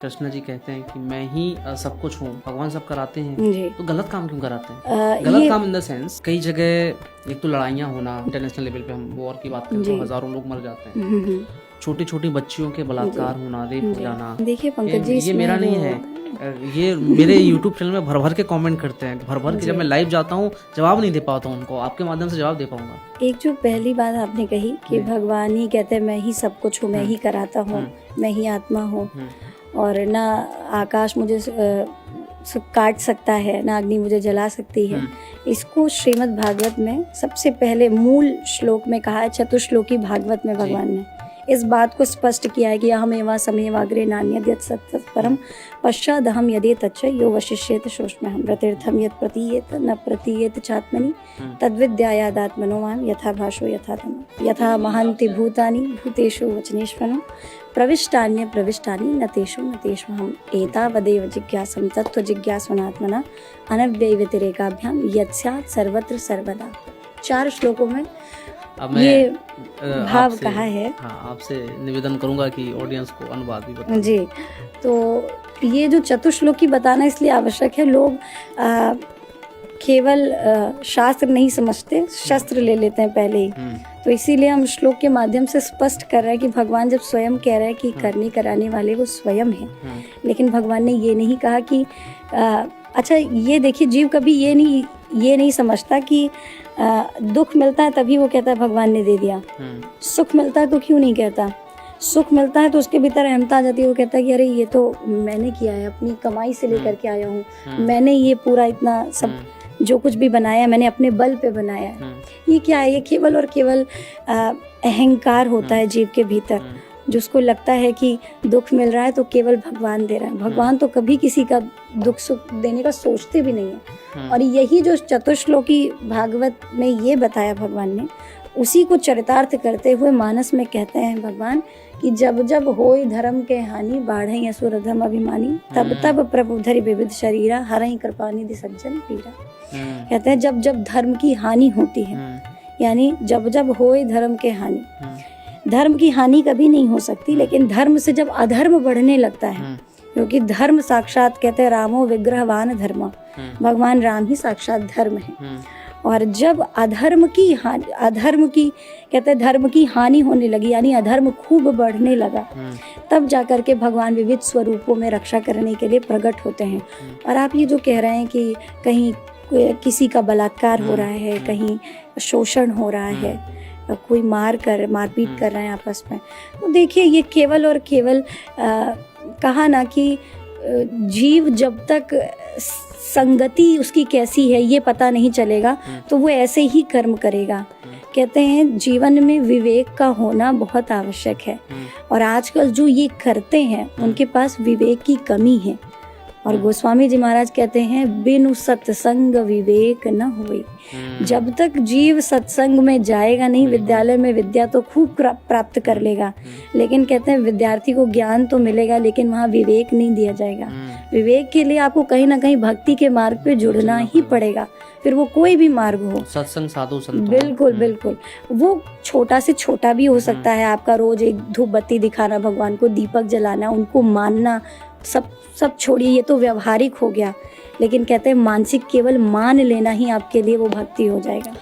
कृष्णा जी कहते हैं कि मैं ही सब कुछ हूँ, भगवान सब कराते हैं, जी। तो गलत काम क्यों कराते हैं? गलत काम इन द सेंस कई जगह एक तो लड़ाइयाँ होना, इंटरनेशनल लेवल पे हम वॉर की बात करें तो हजारों लोग मर जाते हैं, छोटी छोटी बच्चियों के बलात्कार होना, रेप हो जाना। देखिए पंकज जी, ये मेरा नहीं है, ये मेरे YouTube चैनल में भर भर के कमेंट करते हैं, भर भर के जब मैं लाइव जाता हूँ जवाब नहीं दे पाता हूँ उनको, आपके माध्यम से जवाब दे पाऊंगा। एक जो पहली बात आपने कही कि भगवान ही कहते हैं मैं ही सब कुछ हूँ, मैं ही कराता हूँ, मैं ही आत्मा हूँ, और ना आकाश मुझे काट सकता है, ना अग्नि मुझे जला सकती है। इसको श्रीमद् भागवत में सबसे पहले मूल श्लोक में कहा है, चतुश्लोकी भागवत में भगवान ने इस बात को स्पष्ट किया है कि अहमेवा समेवाग्रे नान्यद्यत् सत्तत्परम पश्चादहम यदि तच्च यो वशिष्येत शोष्म्यहम् रतिर्थम यत् प्रतीयेत न प्रतीयेत चात्मनि तद्विद्यायादात्मनो मां यथा भाषो यथा तमः यथा महान्ति भूतानि भूतेषु वचनेष्वनु प्रविष्टान्य प्रविष्टानि न तेषु न तेष्वहम् एतावदेव जिज्ञासं तत्त्व जिज्ञासनात्मना अनव्ययव्यतिरेकाभ्याम यत्स्यात् सर्वत्र सर्वदा। 4 श्लोकों में ये भाव कहा है। हाँ, आपसे निवेदन करूंगा कि ऑडियंस को अनुवाद भी बताएं। जी, तो ये जो चतुश्लोकी बताना इसलिए आवश्यक है, लोग केवल शास्त्र नहीं समझते, शस्त्र ले लेते हैं पहले ही। तो इसीलिए हम श्लोक के माध्यम से स्पष्ट कर रहे हैं कि भगवान जब स्वयं कह रहे हैं कि करने कराने वाले वो स्वयं हैं, लेकिन भगवान ने ये नहीं कहा कि अच्छा ये देखिए, जीव कभी ये नहीं समझता कि दुख मिलता है तभी वो कहता है भगवान ने दे दिया, सुख मिलता है तो क्यों नहीं कहता, सुख मिलता है तो उसके भीतर अहमता आ जाती है, वो कहता है कि अरे ये तो मैंने किया है, अपनी कमाई से लेकर के आया हूँ, मैंने ये पूरा इतना सब जो कुछ भी बनाया मैंने अपने बल पे बनाया है। ये क्या है? ये केवल और केवल अहंकार होता है जीव के भीतर, जिसको लगता है कि दुख मिल रहा है तो केवल भगवान दे रहा है। भगवान तो कभी किसी का दुख सुख देने का सोचते भी नहीं है। और यही जो चतुश्लोकी भागवत में ये बताया भगवान ने, उसी को चरितार्थ करते हुए मानस में कहते हैं भगवान कि जब जब होई धर्म के हानि बाढ़ई असुर अधम अभिमानी तब तब प्रभु धरि विविध शरीरा हरई कृपानिधि सज्जन पीरा। कहते हैं जब जब धर्म की हानि होती है, यानी जब जब होई धर्म के हानि, धर्म की हानि कभी नहीं हो सकती, लेकिन धर्म से जब अधर्म बढ़ने लगता है, क्योंकि धर्म साक्षात कहते हैं रामो विग्रहवान धर्म, भगवान राम ही साक्षात धर्म है। और जब अधर्म की कहते हैं धर्म की हानि होने लगी, यानी अधर्म खूब बढ़ने लगा, तब जाकर के भगवान विविध स्वरूपों में रक्षा करने के लिए प्रकट होते हैं। और आप ये जो कह रहे हैं कि कहीं किसी का बलात्कार हो रहा है, कहीं शोषण हो रहा है, कोई मारपीट कर रहे हैं आपस में, तो देखिए ये केवल और केवल कहा ना कि जीव जब तक संगति उसकी कैसी है ये पता नहीं चलेगा तो वो ऐसे ही कर्म करेगा। कहते हैं जीवन में विवेक का होना बहुत आवश्यक है, और आजकल जो ये करते हैं उनके पास विवेक की कमी है। और गोस्वामी जी महाराज कहते हैं बिनु सत्संग विवेक न होई। जब तक जीव सत्संग में जाएगा नहीं, विद्यालय में विद्या तो खूब प्राप्त कर लेगा, लेकिन कहते हैं विद्यार्थी को ज्ञान तो मिलेगा लेकिन वहाँ विवेक नहीं दिया जाएगा। विवेक के लिए आपको कहीं ना कहीं भक्ति के मार्ग पे जुड़ना ही पड़ेगा, फिर वो कोई भी मार्ग हो, सत्संग साधु संत। बिल्कुल बिल्कुल, वो छोटा से छोटा भी हो सकता है। आपका रोज एक धूप बत्ती दिखाना, भगवान को दीपक जलाना, उनको मानना, सब छोड़िए, ये तो व्यवहारिक हो गया, लेकिन कहते हैं मानसिक केवल मान लेना ही आपके लिए वो भक्ति हो जाएगा।